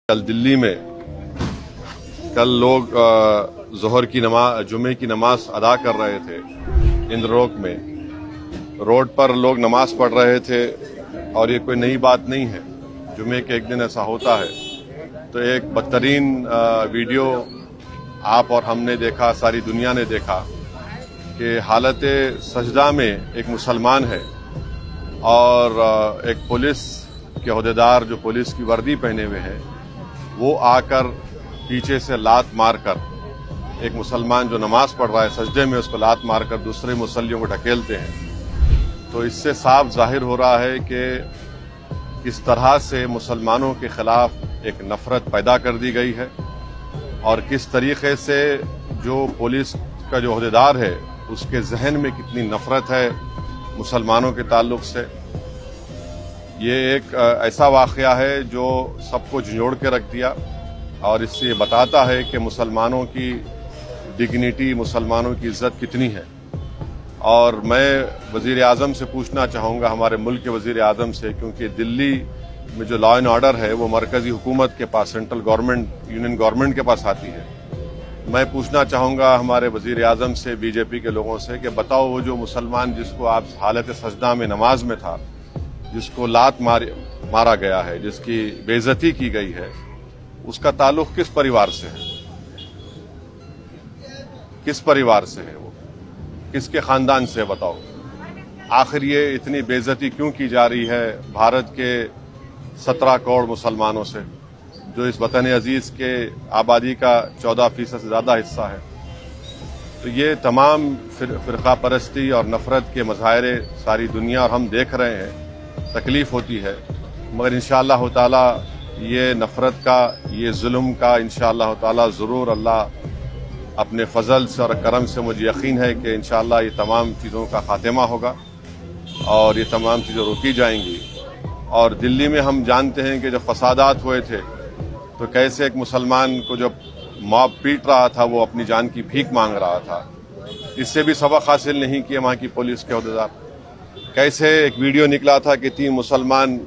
کل دلی میں لوگ ظہر کی نماز جمعے کی نماز ادا کر رہے تھے اندروک میں روڈ پر لوگ نماز پڑھ رہے تھے اور یہ کوئی نئی بات نہیں ہے. جمعے کے ایک دن ایسا ہوتا ہے تو ایک بدترین ویڈیو آپ اور ہم نے دیکھا, ساری دنیا نے دیکھا کہ حالت سجدہ میں ایک مسلمان ہے اور ایک پولیس کے عہدیدار جو پولیس کی وردی پہنے ہوئے ہیں وہ آ کر پیچھے سے لات مار کر ایک مسلمان جو نماز پڑھ رہا ہے سجدے میں اس کو لات مار کر دوسرے مصلیوں کو ڈھکیلتے ہیں. تو اس سے صاف ظاہر ہو رہا ہے کہ کس طرح سے مسلمانوں کے خلاف ایک نفرت پیدا کر دی گئی ہے اور کس طریقے سے جو پولیس کا جو عہدیدار ہے اس کے ذہن میں کتنی نفرت ہے مسلمانوں کے تعلق سے. یہ ایک ایسا واقعہ ہے جو سب کو جھنجھوڑ کے رکھ دیا اور اس سے یہ بتاتا ہے کہ مسلمانوں کی ڈگنیٹی, مسلمانوں کی عزت کتنی ہے. اور میں وزیر اعظم سے پوچھنا چاہوں گا, ہمارے ملک کے وزیر اعظم سے, کیونکہ دلی میں جو لا اینڈ آرڈر ہے وہ مرکزی حکومت کے پاس, سینٹرل گورنمنٹ, یونین گورنمنٹ کے پاس آتی ہے. میں پوچھنا چاہوں گا ہمارے وزیر اعظم سے, بی جے پی کے لوگوں سے کہ بتاؤ وہ جو مسلمان جس کو آپ حالت سجدہ میں نماز میں تھا, جس کو لات مارا گیا ہے, جس کی بے عزتی کی گئی ہے, اس کا تعلق کس پریوار سے ہے, کس پریوار سے ہے, وہ کس کے خاندان سے, بتاؤ. آخر یہ اتنی بے عزتی کیوں کی جا رہی ہے بھارت کے 17 کروڑ مسلمانوں سے, جو اس وطن عزیز کے آبادی کا 14% سے زیادہ حصہ ہے. تو یہ تمام فرقہ پرستی اور نفرت کے مظاہرے ساری دنیا اور ہم دیکھ رہے ہیں, تکلیف ہوتی ہے, مگر انشاءاللہ تعالی یہ نفرت کا, یہ ظلم کا انشاءاللہ تعالی ضرور اللہ اپنے فضل سے اور کرم سے, مجھے یقین ہے کہ انشاءاللہ یہ تمام چیزوں کا خاتمہ ہوگا اور یہ تمام چیزیں روکی جائیں گی. اور دلی میں ہم جانتے ہیں کہ جب فسادات ہوئے تھے تو کیسے ایک مسلمان کو جب موب پیٹ رہا تھا وہ اپنی جان کی بھیک مانگ رہا تھا. اس سے بھی سبق حاصل نہیں کیا وہاں کی پولیس کے عہدیدار. کیسے ایک ویڈیو نکلا تھا کہ 3 مسلمان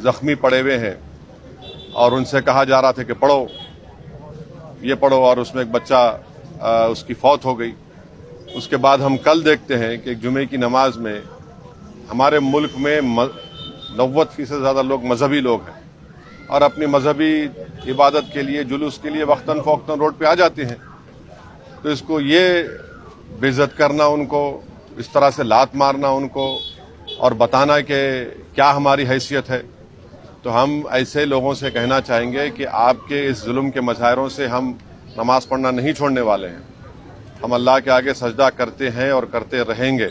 زخمی پڑے ہوئے ہیں اور ان سے کہا جا رہا تھا کہ پڑھو, یہ پڑھو, اور اس میں ایک بچہ اس کی فوت ہو گئی. اس کے بعد ہم کل دیکھتے ہیں کہ جمعے کی نماز میں ہمارے ملک میں 90% سے زیادہ لوگ مذہبی لوگ ہیں اور اپنی مذہبی عبادت کے لیے, جلوس کے لیے وقتاً فوقتاً روڈ پہ آ جاتے ہیں. تو اس کو یہ بے عزت کرنا, ان کو اس طرح سے لات مارنا ان کو اور بتانا کہ کیا ہماری حیثیت ہے, تو ہم ایسے لوگوں سے کہنا چاہیں گے کہ آپ کے اس ظلم کے مظاہروں سے ہم نماز پڑھنا نہیں چھوڑنے والے ہیں. ہم اللہ کے آگے سجدہ کرتے ہیں اور کرتے رہیں گے.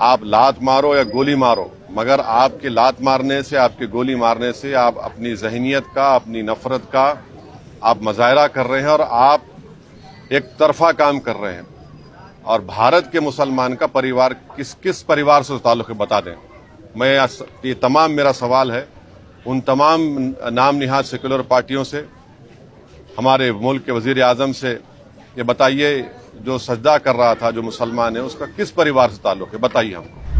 آپ لات مارو یا گولی مارو, مگر آپ کے لات مارنے سے, آپ کے گولی مارنے سے آپ اپنی ذہنیت کا, اپنی نفرت کا آپ مظاہرہ کر رہے ہیں اور آپ ایک طرفہ کام کر رہے ہیں. اور بھارت کے مسلمان کا پریوار کس پریوار سے تعلق ہے بتا دیں. میں یہ تمام میرا سوال ہے ان تمام نام نہاد سیکولر پارٹیوں سے, ہمارے ملک کے وزیر اعظم سے, یہ بتائیے جو سجدہ کر رہا تھا جو مسلمان ہے اس کا کس پریوار سے تعلق ہے, بتائیے ہم کو.